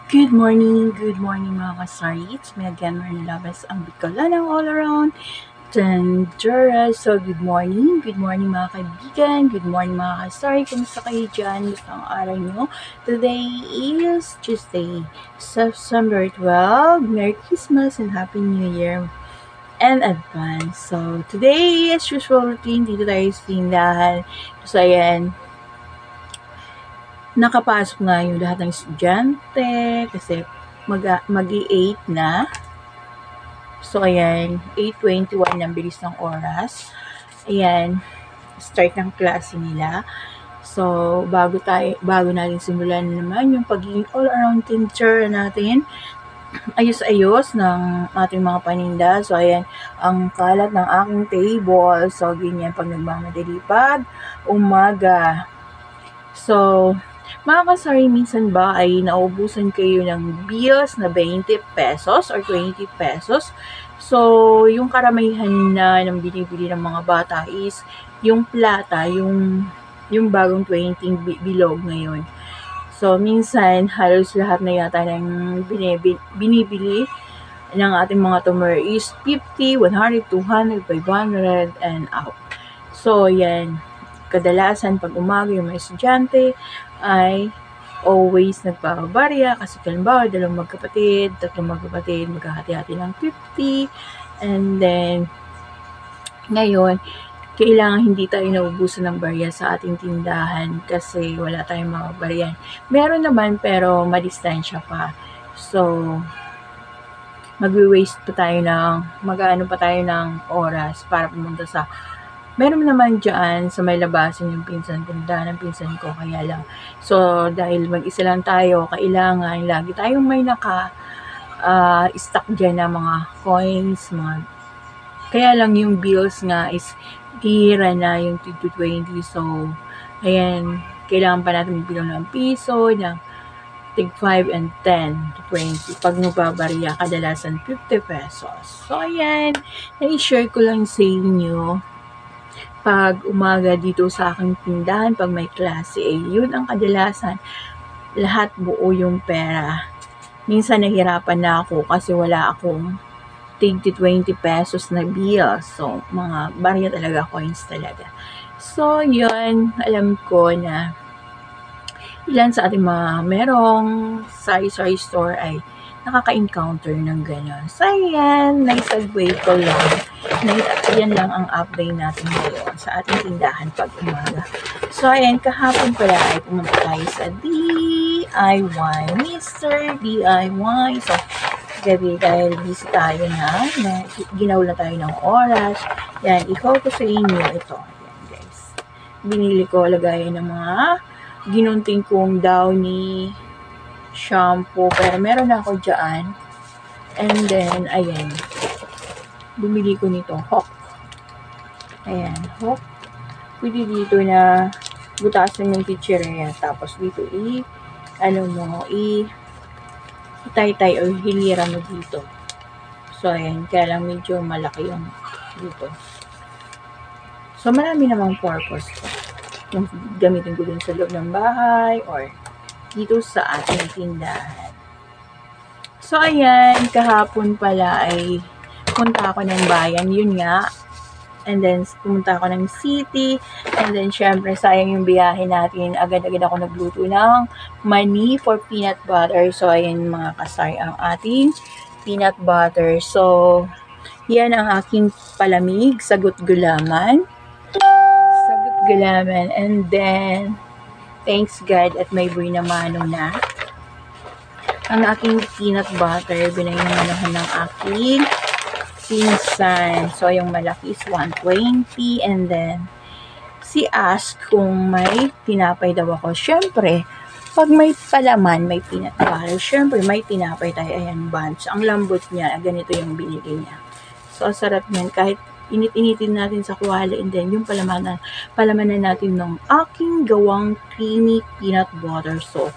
Good morning mga kasari. It's me again, Marna Labas, ang Bicolanang all around Tandura. So, good morning mga kaibigan, good morning mga kasari. Kumusta kayo dyan? Gusto ang araw nyo? Today is Tuesday, September 12. Merry Christmas and Happy New Year and advance. So, today, as usual routine, dito tayo sa tindahan. So, ayan, nakapasok na yung lahat ng estudyante kasi mag-8 na. So, ayan, 8:21 ang bilis ng oras. Ayan, start ng klase nila. So, bago natin simulan naman yung pagiging all-around teacher natin, ayos-ayos ng ating mga paninda. So, ayan, ang kalat ng aking table. So, ganyan pag nagmamadali pag umaga. So, mga kasari, minsan ba ay naubusan kayo ng bills na 20 pesos or 20 pesos? So, yung karamihan na ng binibili ng mga bata is yung plata, yung bagong 20 bilog ngayon. So, minsan, halos lahat na yata ng binibili ng ating mga tumer is 50, 100, 200, 500, and out. So, yan. Kadalasan, pag umaga yung mga estudyante ay always nagbabarya kasi kalimbawa, tatlong magkapatid, magkahati-hati ng 50. And then, ngayon, kailangan hindi tayo naubusan ng barya sa ating tindahan kasi wala tayong mga baryan. Meron naman pero madistansya pa. So, mag-waste pa tayo ng oras para pumunta sa meron naman dyan sa may labasan yung tindahan ng pinsan ko, kaya lang. So, dahil mag-isa lang tayo, kailangan lagi tayong may stock dyan na mga coins, kaya lang yung bills nga is tira na yung 20. So, ayan, kailangan pa natin magbilang ng piso, ng tig 5 and 10 to 20. Pag nagbabarya, kadalasan 50 pesos. So, ayan, na-share ko lang sa inyo pag umaga dito sa aking tindahan, pag may klase, yun ang kadalasan, lahat buo yung pera. Minsan nahirapan na ako kasi wala akong tig 20 pesos na bill. So, mga barya talaga, coins talaga. So, yun, alam ko na ilan sa ating mga merong sari-sari store ay nakaka-encounter ng gano'n. So, ayan, naisagway ko lang. Yan lang ang update natin ngayon sa ating tindahan pag umaga. So, ayan, kahapon pala ay pumunta tayo sa DIY. Mr. DIY. So, gabi dahil busy tayo na ginaw na tayo ng oras. Yan, i-haul ko sa inyo ito. Yan, guys. Binili ko, lagayan ng mga ginunting kong Downy shampoo, pero meron ako dyan. And then, ayan, bumili ko nito, Hawk. Ayan, Hawk. Pwede dito na butasan yung chichirea, tapos dito itay-tay o hilira mo dito. So, ayan, kaya lang medyo malaki yung dito. So, marami namang purpose ko. Kung gamitin ko dun sa loob ng bahay or dito sa ating tindahan. So, ayan, kahapon pala ay punta ako ng bayan, yun nga. And then, pumunta ako ng city. And then, syempre, sayang yung biyahe natin. Agad-agad ako nagluto ng mani for peanut butter. So, ayan mga kasari, ang ating peanut butter. So, yan ang aking palamig, sagot gulaman. And then, thanks God at may buhay na mano na. Ang aking peanut butter, binayanahan ng aking pinsan. So, yung malaki is 120. And then, si ask kung may tinapay daw ako. Syempre, pag may palaman, may peanut butter. Syempre, may tinapay tayo. Ayan, bunch. Ang lambot niya, ganito yung binili niya. So, sarap niyan. Kahit init-initin natin sa kuwala, and then yung palamanan natin ng aking gawang creamy peanut butter. So,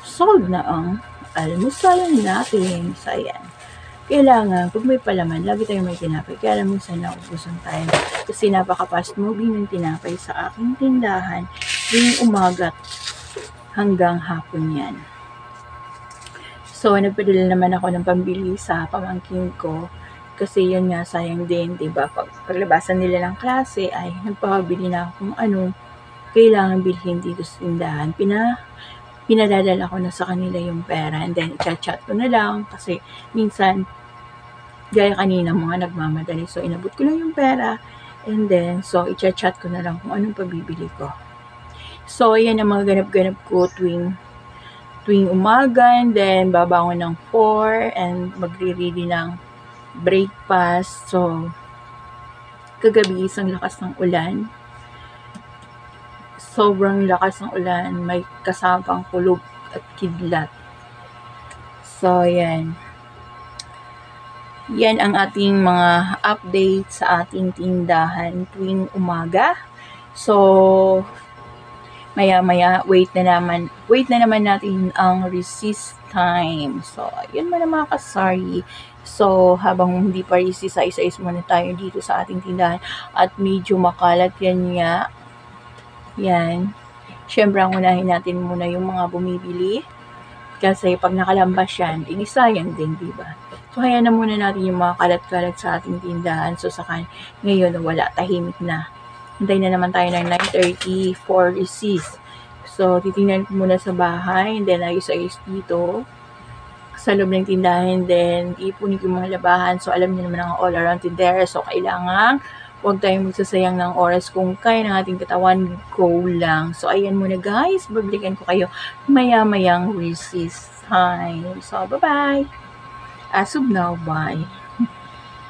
solved na ang almusalan natin. So, ayan. Kailangan, pag may palaman, lagi tayong may tinapay. Kaya alam mo, sana naubusan tayo. Kasi napaka-fast moving ng tinapay sa aking tindahan. Yung umaga hanggang hapon yan. So, nagpadala naman ako ng pambili sa pamangkin ko. Kasi yun nga, sayang din, diba? Paglabasan nila ng klase ay nagpapabili na ako kung anong kailangan bilhin dito sa tindahan. Pinadadala ko na sa kanila yung pera and then i-chat ko na lang kasi minsan gaya kanina mga nagmamadali. So, inabot ko lang yung pera and then, so, i-chat ko na lang kung anong pabibili ko. So, ayan ang mga ganap-ganap ko tuwing umaga and then babangon ng 4 and magre-ready ng breakfast. So, kagabi isang lakas ng ulan. Sobrang lakas ng ulan. May kasamang kulog at kidlat. So, yan. Yan ang ating mga update sa ating tindahan tuwing umaga. So, maya-maya, wait na naman natin ang recess time. So, yun muna mga kasari. So, habang hindi pa recess, isa-is muna tayo dito sa ating tindahan. At medyo makalat yan nga. Yan. Siyempre, ang unahin natin muna yung mga bumibili. Kasi pag nakalambas yan, sayang din, diba? So, hayaan na muna natin yung mga kalat-kalat sa ating tindahan. So, saka ngayon, wala, tahimik na. Hintay na naman tayo ng 9:30 for recess. So, titingnan ko muna sa bahay, and then ayos-ayos dito sa loob ng tindahan, then ipunin ko yung mga labahan. So, alam niyo naman ang all around tindera. So, kailangan huwag tayong magsasayang ng oras kung kaya ng ating katawan, go lang. So, ayan muna guys, babalikan ko kayo maya-mayang recess time. So, bye-bye! As of now, bye!